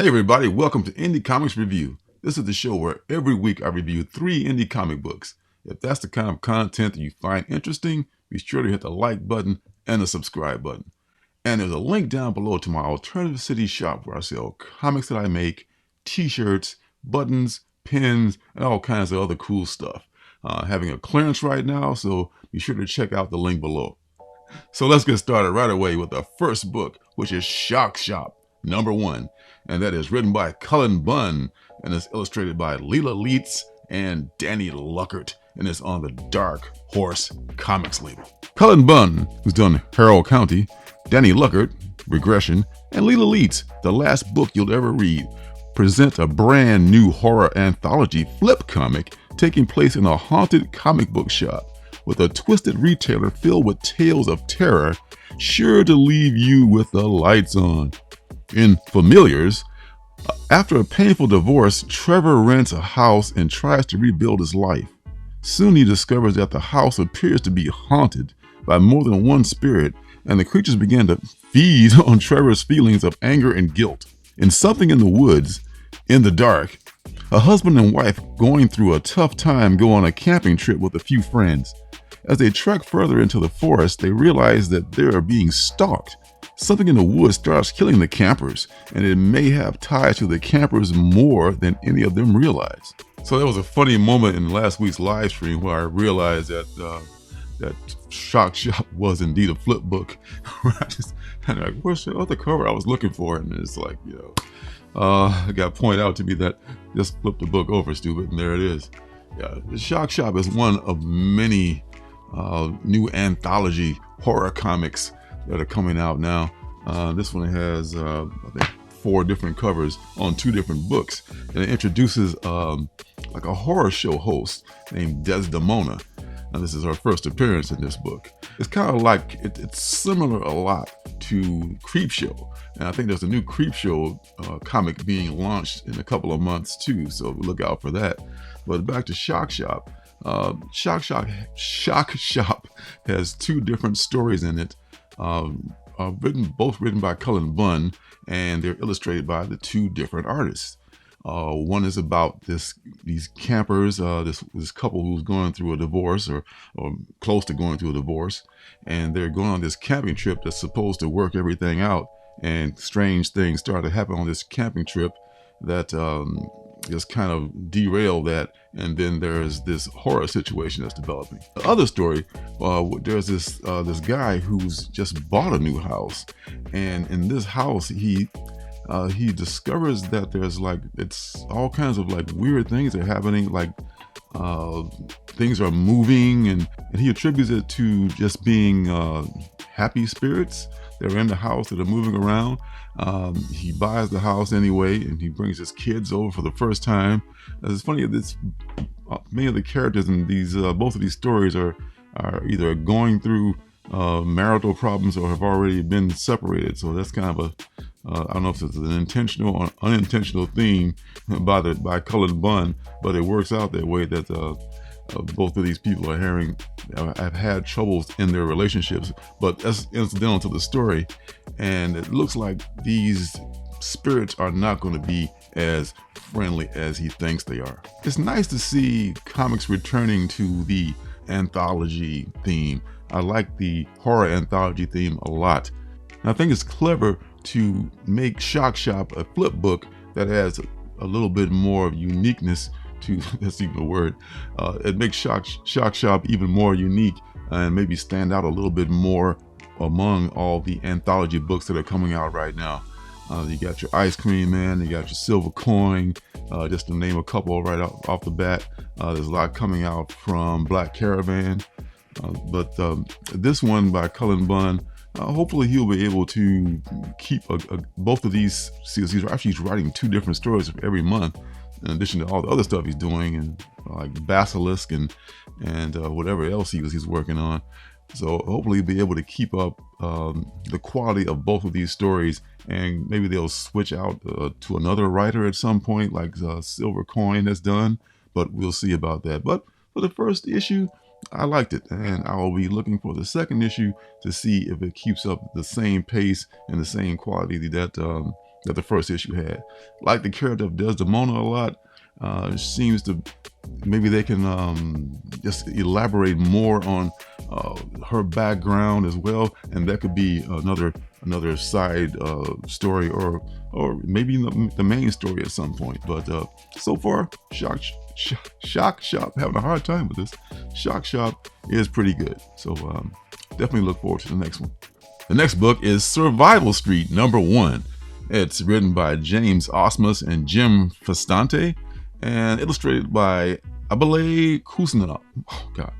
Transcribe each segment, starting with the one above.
Hey everybody, welcome to Indie Comics Review. This is the show where every week I review 3 indie comic books. If that's the kind of content that you find interesting, be sure to hit the like button and the subscribe button. And there's a link down below to my Alternative City shop where I sell comics that I make, t-shirts, buttons, pins, and all kinds of other cool stuff. Having a clearance right now, so be sure to check out the link below. So let's get started right away with the first book, which is Shock Shop #1, and that is written by Cullen Bunn and is illustrated by Leela Leitz and Danny Luckert, and it's on the Dark Horse Comics label. Cullen Bunn, who's done Harrow County, Danny Luckert, Regression, and Leela Leitz, The Last Book You'll Ever Read, present a brand new horror anthology flip comic taking place in a haunted comic book shop with a twisted retailer filled with tales of terror, sure to leave you with the lights on. In Familiars, after a painful divorce, Trevor rents a house and tries to rebuild his life. Soon he discovers that the house appears to be haunted by more than one spirit, and the creatures begin to feed on Trevor's feelings of anger and guilt. In Something in the Woods, in the dark, a husband and wife going through a tough time go on a camping trip with a few friends. As they trek further into the forest, they realize that they are being stalked. Something in the woods starts killing the campers, and it may have ties to the campers more than any of them realize. So there was a funny moment in last week's live stream where I realized that Shock Shop was indeed a flip book. And like, what's the other cover I was looking for? And it's like, it got pointed out to me that just flip the book over, stupid, and there it is. Yeah, Shock Shop is one of many new anthology horror comics that are coming out now. This one has, I think, 4 different covers on 2 different books, and it introduces like a horror show host named Desdemona. And this is her first appearance in this book. It's kind of like, it's similar a lot to Creepshow. And I think there's a new Creepshow comic being launched in a couple of months too, so look out for that. But back to Shock Shop. Shock Shop has 2 different stories in it, both written by Cullen Bunn, and they're illustrated by the 2 different artists. One is about these campers, this couple who's going through a divorce or close to going through a divorce, and they're going on this camping trip that's supposed to work everything out, and strange things start to happen on this camping trip that just kind of derail that, and then there's this horror situation that's developing. The other story, there's this guy who's just bought a new house, and in this house he discovers that there's it's all kinds of weird things are happening, things are moving, and he attributes it to just being happy spirits. They're in the house that are moving around. He buys the house anyway, and he brings his kids over for the first time. It's funny, many of the characters in these both of these stories are either going through marital problems or have already been separated. So that's kind of I don't know if it's an intentional or unintentional theme by Cullen Bunn, but it works out that way, that both of these people have had troubles in their relationships, but that's incidental to the story. And it looks like these spirits are not going to be as friendly as he thinks they are. It's nice to see comics returning to the anthology theme. I like the horror anthology theme a lot. And I think it's clever to make Shock Shop a flip book that has a little bit more uniqueness to, that's even a word. It makes Shock Shop even more unique and maybe stand out a little bit more among all the anthology books that are coming out right now. You got your Ice Cream Man, you got your Silver Coin, just to name a couple right off the bat. There's a lot coming out from Black Caravan, but this one by Cullen Bunn, hopefully he'll be able to keep both of these series. He's writing 2 different stories every month, in addition to all the other stuff he's doing, and like Basilisk and whatever else he's working on. So hopefully he'll be able to keep up the quality of both of these stories, and maybe they'll switch out to another writer at some point, like Silver Coin has done, but we'll see about that. But for the first issue, I liked it, and I will be looking for the second issue to see if it keeps up the same pace and the same quality that that the first issue had. Like the character of Desdemona a lot. Seems to maybe they can just elaborate more on her background as well, and that could be another side story, or maybe the main story at some point. But so far, Shock Shop, having a hard time with this. Shock Shop is pretty good, so definitely look forward to the next one. The next book is Survival Street #1. It's written by James Osmus and Jim Festante, and illustrated by Abele Kusanov. Oh God,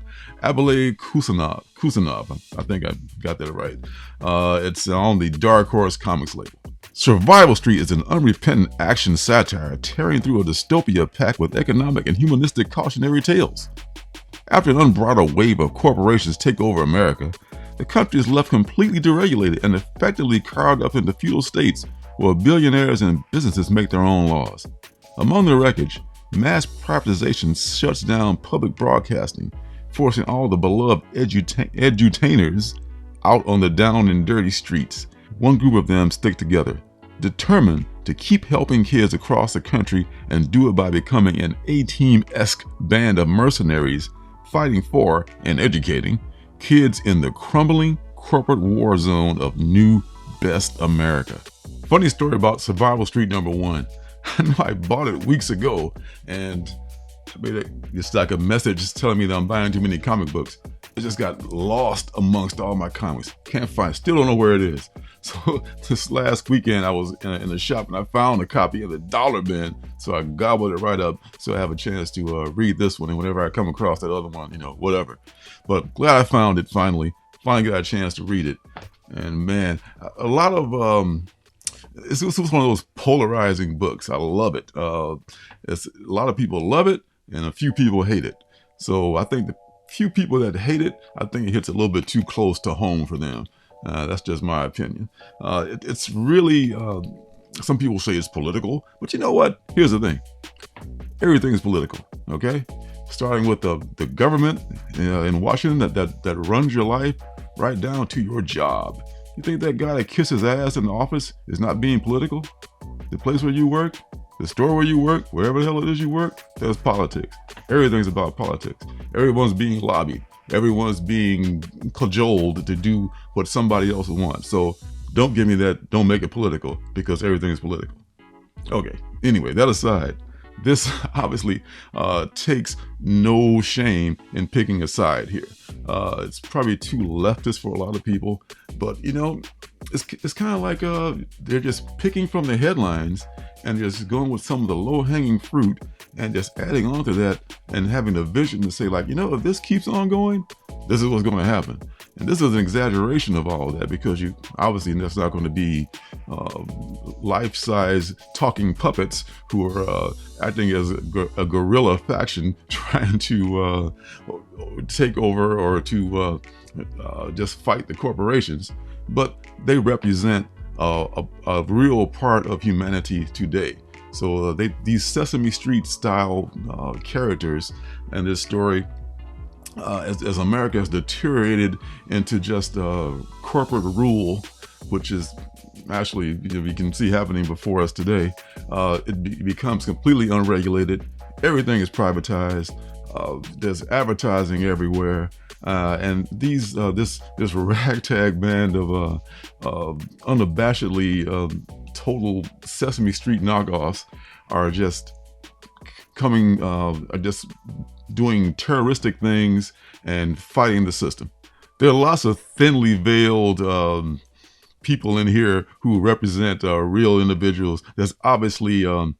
Abele Kusanov. I think I got that right. It's on the Dark Horse Comics label. Survival Street is an unrepentant action satire tearing through a dystopia packed with economic and humanistic cautionary tales. After an unbridled wave of corporations take over America, the country is left completely deregulated and effectively carved up into feudal states where billionaires and businesses make their own laws. Among the wreckage, mass privatization shuts down public broadcasting, forcing all the beloved edutainers out on the down and dirty streets. One group of them stick together, determined to keep helping kids across the country and do it by becoming an A-Team-esque band of mercenaries fighting for and educating kids in the crumbling corporate war zone of New Best America. Funny story about Survival Street #1. I know I bought it weeks ago, and it's like a message telling me that I'm buying too many comic books. It just got lost amongst all my comics. Can't find it. Still don't know where it is. So this last weekend, I was in the shop and I found a copy of the dollar bin. So I gobbled it right up so I have a chance to read this one. And whenever I come across that other one, whatever. But glad I found it finally. Finally got a chance to read it. And man, a lot of... It's one of those polarizing books. I love it. A lot of people love it, and a few people hate it. So I think the few people that hate it, I think it hits a little bit too close to home for them. That's just my opinion. It's really, some people say it's political, but you know what? Here's the thing. Everything is political, okay? Starting with the government in Washington that runs your life, right down to your job. You think that guy that kisses ass in the office is not being political? The place where you work, the store where you work, wherever the hell it is you work, there's politics. Everything's about politics. Everyone's being lobbied. Everyone's being cajoled to do what somebody else wants. So don't give me that, don't make it political, because everything is political. Okay, anyway, that aside, this obviously takes no shame in picking a side here. It's probably too leftist for a lot of people, but it's kind of like they're just picking from the headlines and just going with some of the low-hanging fruit and just adding on to that and having the vision to say, like, if this keeps on going, this is what's going to happen. And this is an exaggeration of all of that, because you obviously that's not going to be life-size talking puppets who are acting as a guerrilla faction trying to take over or to just fight the corporations. But they represent a real part of humanity today. So these Sesame Street style characters and this story, as America has deteriorated into just corporate rule, which is actually, we can see happening before us today, it becomes completely unregulated. Everything is privatized. There's advertising everywhere, and this ragtag band of unabashedly total Sesame Street knockoffs are just coming, are just doing terroristic things and fighting the system. There are lots of thinly veiled people in here who represent real individuals. There's obviously a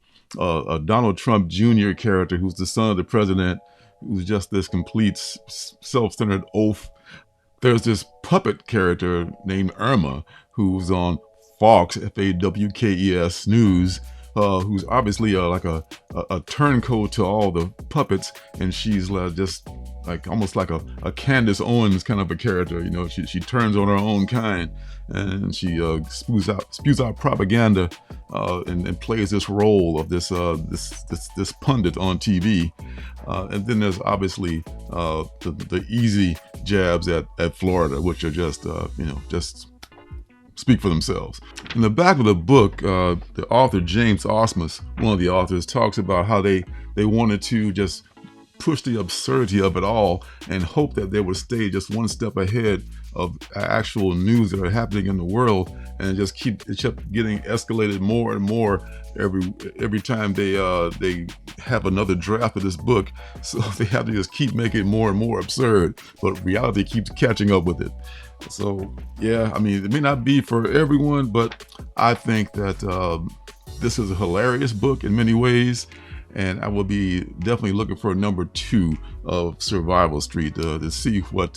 Donald Trump Jr. character who's the son of the president, who's just this complete self-centered oaf. There's this puppet character named Irma, who's on Fox, FAWKES News, who's obviously like a turncoat to all the puppets, and she's just like almost like a Candace Owens kind of a character. She turns on her own kind, and she spews out propaganda and plays this role of this pundit on TV. And then there's obviously the easy jabs at Florida, which are just speak for themselves. In the back of the book, the author James Osmus, one of the authors, talks about how they wanted to just push the absurdity of it all and hope that they would stay just one step ahead of actual news that are happening in the world, and it kept getting escalated more and more every time they have another draft of this book. So they have to just keep making it more and more absurd, but reality keeps catching up with it. So yeah, I mean, it may not be for everyone, but I think that this is a hilarious book in many ways. And I will be definitely looking for number 2 of Survival Street to see what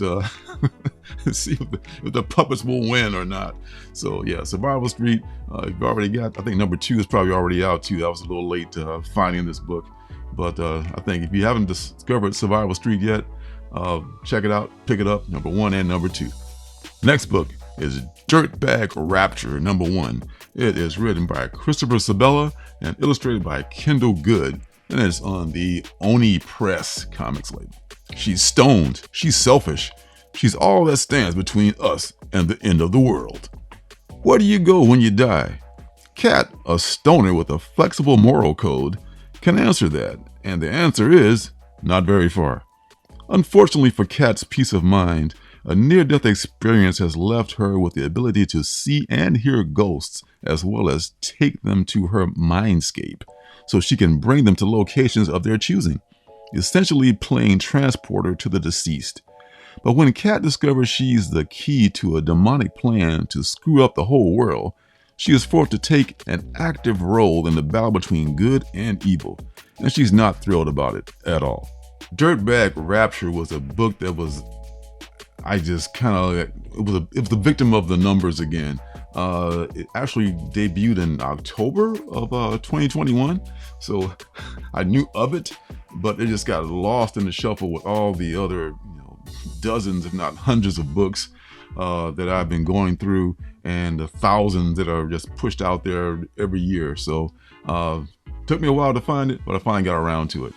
see if the puppets will win or not. So yeah, Survival Street. You've already got. I think number 2 is probably already out too. I was a little late finding this book, but I think if you haven't discovered Survival Street yet, check it out. Pick it up, number 1 and number 2. Next book is Dirtbag Rapture, number 1. It is written by Christopher Sabella and illustrated by Kendall Good, and it's on the Oni Press comics label. She's stoned, she's selfish, she's all that stands between us and the end of the world. Where do you go when you die? Kat, a stoner with a flexible moral code, can answer that, and the answer is not very far. Unfortunately for Kat's peace of mind, a near-death experience has left her with the ability to see and hear ghosts, as well as take them to her mindscape, so she can bring them to locations of their choosing, essentially playing transporter to the deceased. But when Kat discovers she's the key to a demonic plan to screw up the whole world, she is forced to take an active role in the battle between good and evil, and she's not thrilled about it at all. Dirtbag Rapture was a book that was it was the victim of the numbers again. It actually debuted in October of 2021, so I knew of it, but it just got lost in the shuffle with all the other dozens, if not hundreds, of books that I've been going through, and the thousands that are just pushed out there every year. So took me a while to find it, but I finally got around to it.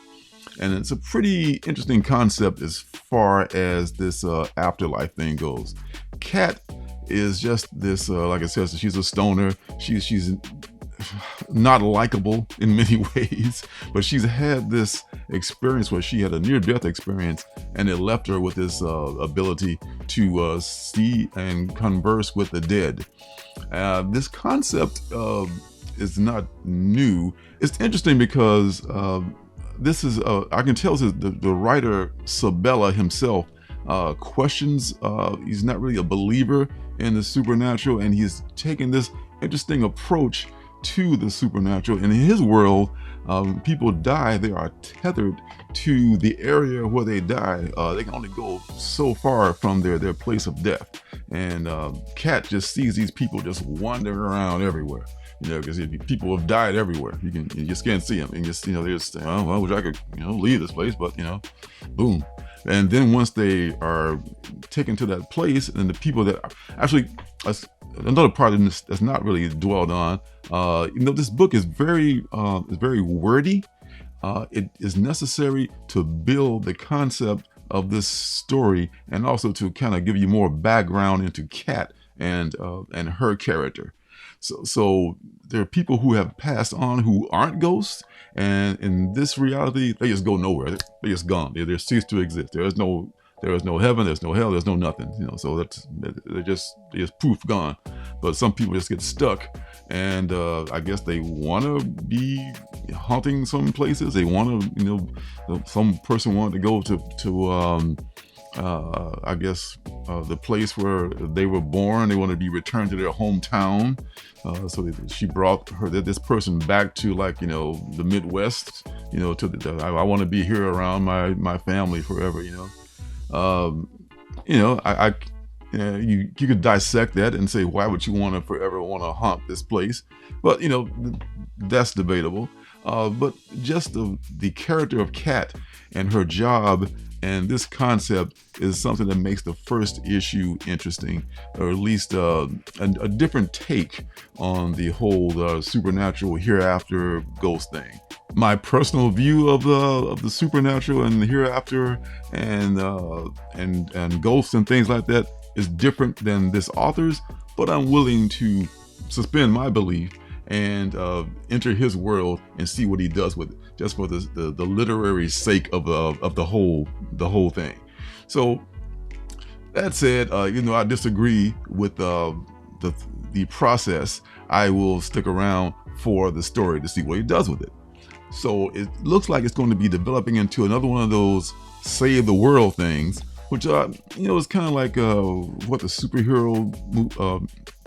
And it's a pretty interesting concept as far as this afterlife thing goes. Kat is just this, like I said, she's a stoner. She's not likable in many ways, but she's had this experience where she had a near-death experience, and it left her with this ability to see and converse with the dead. This concept is not new. It's interesting because this is, I can tell the writer Sabella himself questions, he's not really a believer in the supernatural, and he's taken this interesting approach to the supernatural. In his world, people die, they are tethered to the area where they die. They can only go so far from their place of death. And Kat just sees these people just wandering around everywhere. Because people have died everywhere. You just can't see them. And just, they just say, oh, well, I wish I could, leave this place, but, boom. And then once they are taken to that place, and the people that are actually, another part of this that's not really dwelled on, this book is very wordy. It is necessary to build the concept of this story, and also to kind of give you more background into Kat and her character. So there are people who have passed on who aren't ghosts, and in this reality, they just go nowhere. They just gone. They cease to exist. There is no heaven. There's no hell. There's no nothing. So they're just poof, gone. But some people just get stuck, and I guess they want to be haunting some places. They want to, some person wanted to go to I guess the place where they were born. They want to be returned to their hometown. So she brought this person back to the Midwest. I want to be here around my family forever. You could dissect that and say, why would you forever want to haunt this place? But that's debatable. But just the character of Kat and her job and this concept is something that makes the first issue interesting, or at least a different take on the whole supernatural hereafter ghost thing. My personal view of the supernatural and the hereafter and ghosts and things like that is different than this author's, but I'm willing to suspend my belief and enter his world and see what he does with it, just for the literary sake of the whole thing. So that said, I disagree with the process. I will stick around for the story to see what he does with it. So it looks like it's going to be developing into another one of those save the world things, which is kind of like what the superhero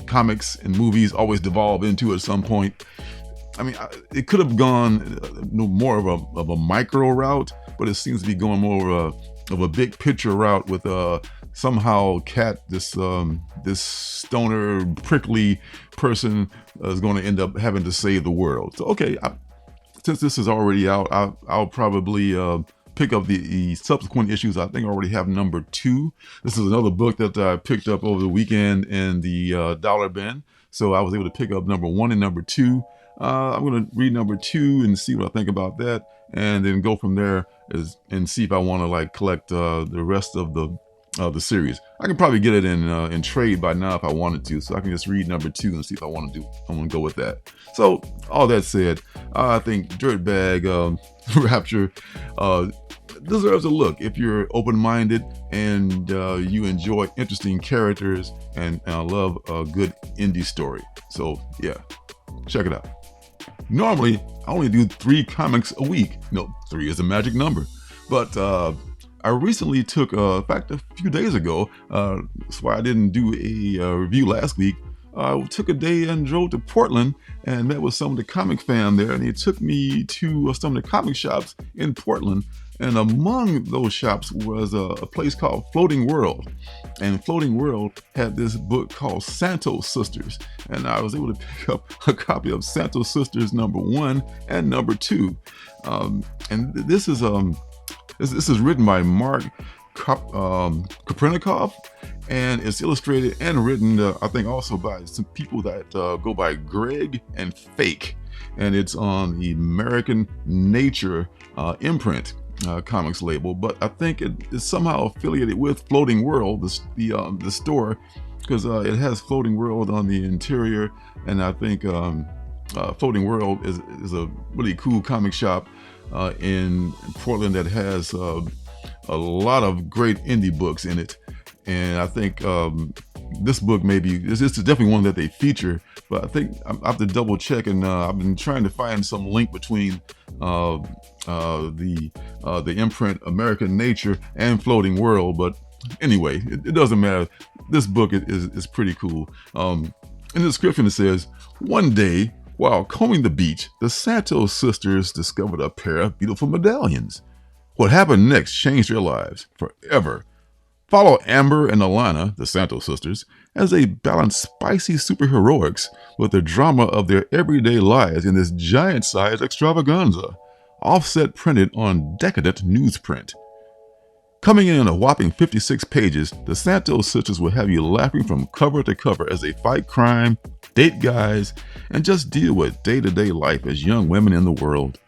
comics and movies always devolve into at some point. I mean, it could have gone more of a micro route, but it seems to be going more of a big picture route with somehow this stoner prickly person is going to end up having to save the world. So okay, since this is already out, I'll probably pick up the subsequent issues. I think I already have number 2. This is another book that I picked up over the weekend in the dollar bin, so I was able to pick up number 1 and number 2. I'm going to read number 2 and see what I think about that, and then go from there and see if I want to collect the rest of the series. I can probably get it in trade by now if I wanted to, so I can just read number 2 and see if I want to go with that. So all that said, I think Dirtbag Rapture deserves a look if you're open-minded and you enjoy interesting characters and love a good indie story. So yeah, check it out. Normally, I only do 3 comics a week. No, 3 is a magic number. But I recently took, in fact, a few days ago, that's why I didn't do a review last week. I took a day and drove to Portland and met with some of the comic fam there, and they took me to some of the comic shops in Portland. And among those shops was a place called Floating World. And Floating World had this book called Santo Sisters. And I was able to pick up a copy of Santo Sisters number 1 and number 2. And this is written by Mark Kopernikov, and it's illustrated and written, I think, also by some people that go by Greg and Fake. And it's on the American Nature imprint comics label, but I think it is somehow affiliated with Floating World, the store, because it has Floating World on the interior, and I think Floating World is a really cool comic shop in Portland that has a lot of great indie books in it. And I think this book this is definitely one that they feature, but I think I have to double check, and I've been trying to find some link between the imprint American Nature and Floating World. But anyway, it doesn't matter. This book is pretty cool. In the description it says, one day while combing the beach, the Santo sisters discovered a pair of beautiful medallions. What happened next changed their lives forever. Follow Amber and Alana, the Santo sisters, as they balance spicy superheroics with the drama of their everyday lives in this giant-sized extravaganza, offset printed on decadent newsprint. Coming in a whopping 56 pages, the Santo sisters will have you laughing from cover to cover as they fight crime, date guys, and just deal with day-to-day life as young women in the world.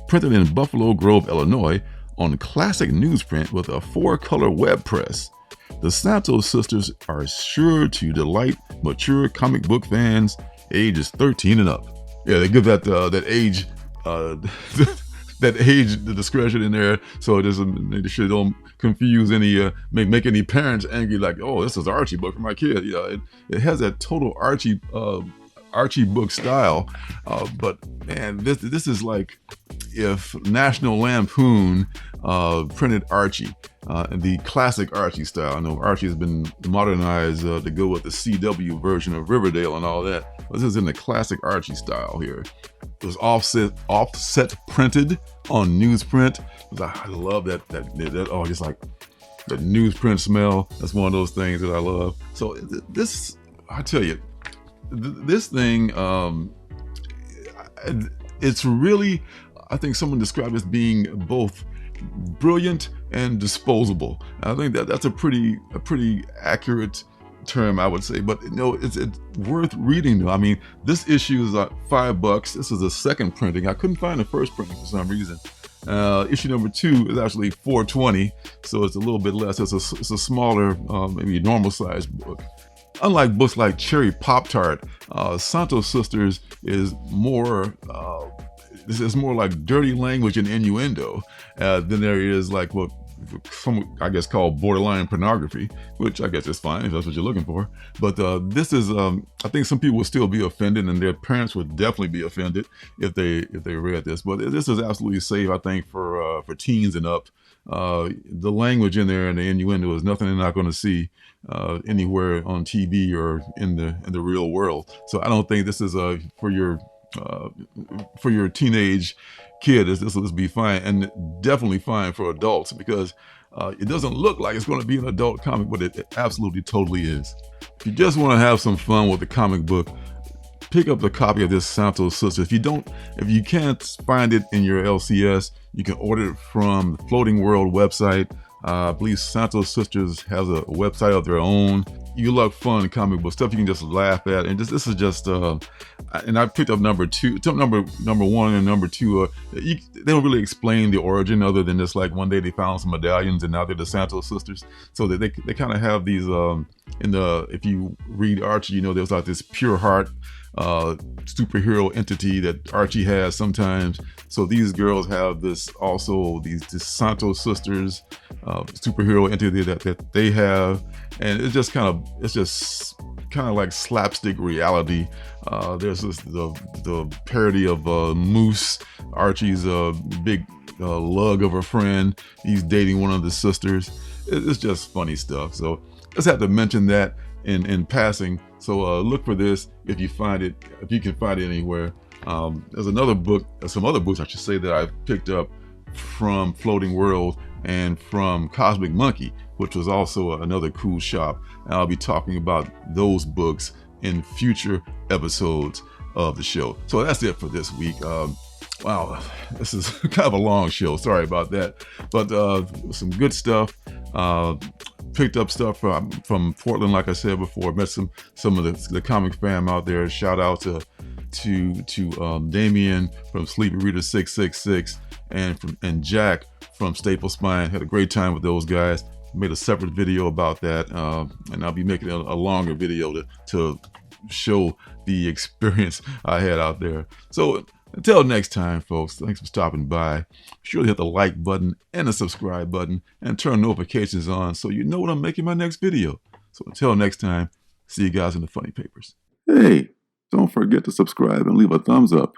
Printed in Buffalo Grove, Illinois, on classic newsprint with a 4-color web press, the Santo sisters are sure to delight mature comic book fans ages 13 and up. Yeah, they give that age that age the discretion in there, so it doesn't, they sure don't confuse any make any parents angry, like, oh, this is an Archie book for my kid. It has that total Archie book style, but man, this is like if National Lampoon printed Archie, the classic Archie style. I know Archie has been modernized to go with the CW version of Riverdale and all that. This is in the classic Archie style here. It was offset printed on newsprint. I love that just like the newsprint smell. That's one of those things that I love. So this, I tell you, this thing, it's really, I think someone described it as being both brilliant and disposable. I think that's a pretty accurate term, I would say. But it's worth reading. I mean, this issue is like $5. This is the second printing. I couldn't find the first printing for some reason. Issue number 2 is actually $4.20, so it's a little bit less. It's a smaller, maybe normal sized book. Unlike books like Cherry Pop-Tart, Santo Sisters is more this is more like dirty language and innuendo than there is like what some, I guess, called borderline pornography, which I guess is fine if that's what you're looking for. But this is, I think some people would still be offended, and their parents would definitely be offended if they read this. But this is absolutely safe, I think, for teens and up. The language in there and the innuendo is nothing they're not going to see anywhere on TV or in the real world. So I don't think this is for your teenage kid. This will be fine, and definitely fine for adults, because it doesn't look like it's going to be an adult comic, but it absolutely totally is. If you just want to have some fun with the comic book, pick up a copy of this Santo Sisters. If you can't find it in your LCS, you can order it from the Floating World website. I believe Santo Sisters has a website of their own. You love fun comic book stuff you can just laugh at, and this is just and I picked up number one and number two. They don't really explain the origin other than just like one day they found some medallions and now they're the Santo Sisters. So that they kind of have these if you read Archie, you know, there's like this pure heart superhero entity that Archie has sometimes. So these girls have this Santo Sisters superhero entity that they have, and it's just kind of like slapstick reality. There's the parody of Moose, Archie's big lug of a friend. He's dating one of the sisters. It's just funny stuff. So just have to mention that in passing. So look for this if you can find it anywhere. There's another book, some other books I should say, that I've picked up from Floating World and from Cosmic Monkey, which was also another cool shop. And I'll be talking about those books in future episodes of the show. So that's it for this week. Wow, this is kind of a long show. Sorry about that. But some good stuff. Picked up stuff from Portland, like I said before. Met some of the comic fam out there. Shout out to Damien from Sleepy Reader 666 and Jack from Staple Spine. Had a great time with those guys. Made a separate video about that, and I'll be making a longer video to show the experience I had out there. So until next time, folks, thanks for stopping by. Be sure to hit the like button and the subscribe button and turn notifications on so you know when I'm making my next video. So until next time, see you guys in the funny papers. Hey, don't forget to subscribe and leave a thumbs up.